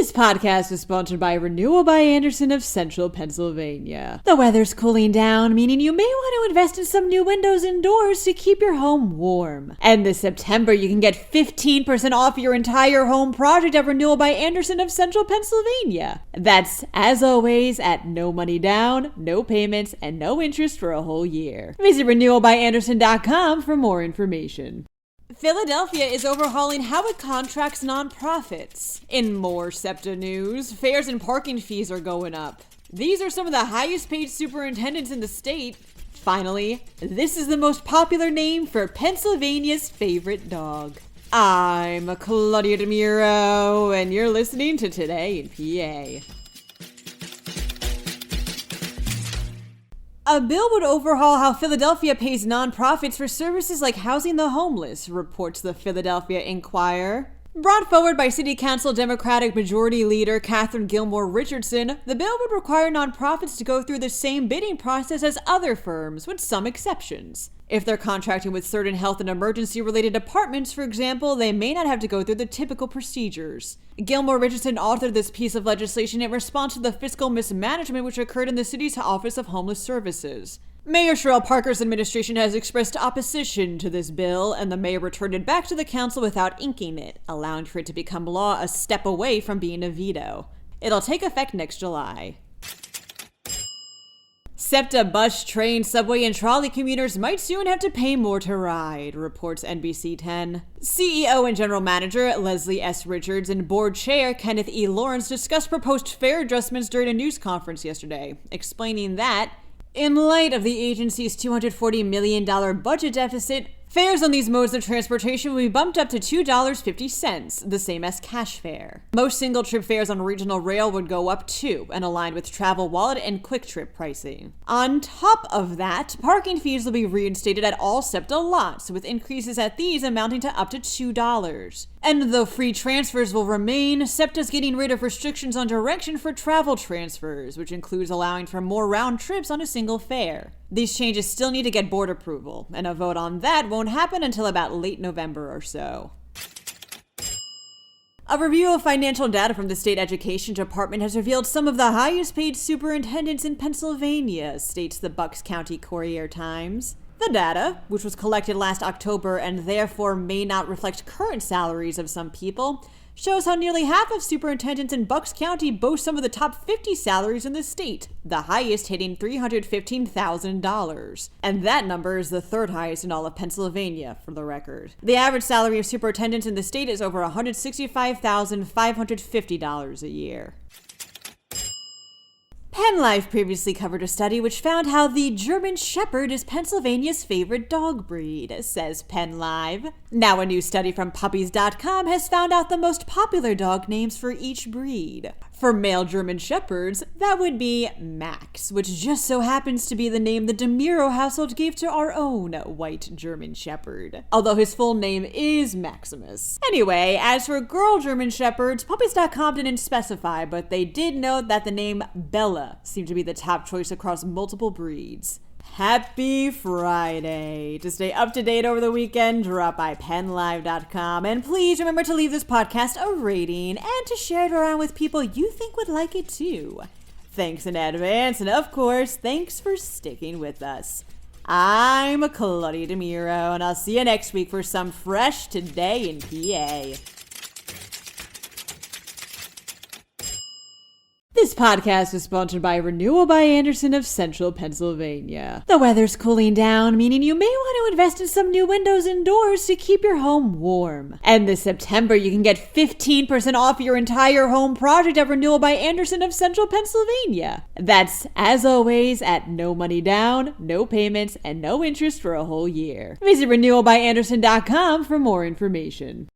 This podcast is sponsored by Renewal by Andersen of Central Pennsylvania. The weather's cooling down, meaning you may want to invest in some new windows and doors to keep your home warm. And this September, you can get 15% off your entire home project at Renewal by Andersen of Central Pennsylvania. That's, as always, at no money down, no payments, and no interest for a whole year. Visit renewalbyandersen.com for more information. Philadelphia is overhauling how it contracts nonprofits. In more Sept news, fares and parking fees are going up. These are some of the highest paid superintendents in the state. Finally, this is the most popular name for Pennsylvania's favorite dog. I'm Claudia Dimuro, and you're listening to Today in PA. A bill would overhaul how Philadelphia pays nonprofits for services like housing the homeless, reports the Philadelphia Inquirer. Brought forward by City Council Democratic Majority Leader Catherine Gilmore Richardson, the bill would require nonprofits to go through the same bidding process as other firms, with some exceptions. If they're contracting with certain health and emergency-related departments, for example, they may not have to go through the typical procedures. Gilmore Richardson authored this piece of legislation in response to the fiscal mismanagement which occurred in the city's Office of Homeless Services. Mayor Sherrill Parker's administration has expressed opposition to this bill, and the mayor returned it back to the council without inking it, allowing for it to become law a step away from being a veto. It'll take effect next July. Sept bus, train, subway, and trolley commuters might soon have to pay more to ride, reports NBC 10. CEO and General Manager Leslie S. Richards and Board Chair Kenneth E. Lawrence discussed proposed fare adjustments during a news conference yesterday, explaining that, in light of the agency's $240 million budget deficit, fares on these modes of transportation will be bumped up to $2.50, the same as cash fare. Most single-trip fares on regional rail would go up too, and align with Travel Wallet and Quick Trip pricing. On top of that, parking fees will be reinstated at all SEPTA lots, with increases at these amounting to up to $2. And though free transfers will remain, SEPTA's getting rid of restrictions on direction for travel transfers, which includes allowing for more round trips on a single fare. These changes still need to get board approval, and a vote on that won't happen until about late November or so. A review of financial data from the state education department has revealed some of the highest paid superintendents in Pennsylvania, states the Bucks County Courier-Times. The data, which was collected last October and therefore may not reflect current salaries of some people, shows how nearly half of superintendents in Bucks County boast some of the top 50 salaries in the state, the highest hitting $315,000. And that number is the third highest in all of Pennsylvania, for the record. The average salary of superintendents in the state is over $165,550 a year. PennLive previously covered a study which found how the German Shepherd is Pennsylvania's favorite dog breed, says PennLive. Now a new study from Puppies.com has found out the most popular dog names for each breed. For male German Shepherds, that would be Max, which just so happens to be the name the Dimuro household gave to our own white German Shepherd, although his full name is Maximus. Anyway, as for girl German Shepherds, Puppies.com didn't specify, but they did note that the name Bella seemed to be the top choice across multiple breeds. Happy Friday! To stay up to date over the weekend, drop by PennLive.com, and please remember to leave this podcast a rating and to share it around with people you think would like it too. Thanks in advance, and of course, thanks for sticking with us. I'm Claudia Dimuro, and I'll see you next week for some fresh Today in PA. This podcast is sponsored by Renewal by Andersen of Central Pennsylvania. The weather's cooling down, meaning you may want to invest in some new windows and doors to keep your home warm. And this September, you can get 15% off your entire home project at Renewal by Andersen of Central Pennsylvania. That's, as always, at no money down, no payments, and no interest for a whole year. Visit renewalbyandersen.com for more information.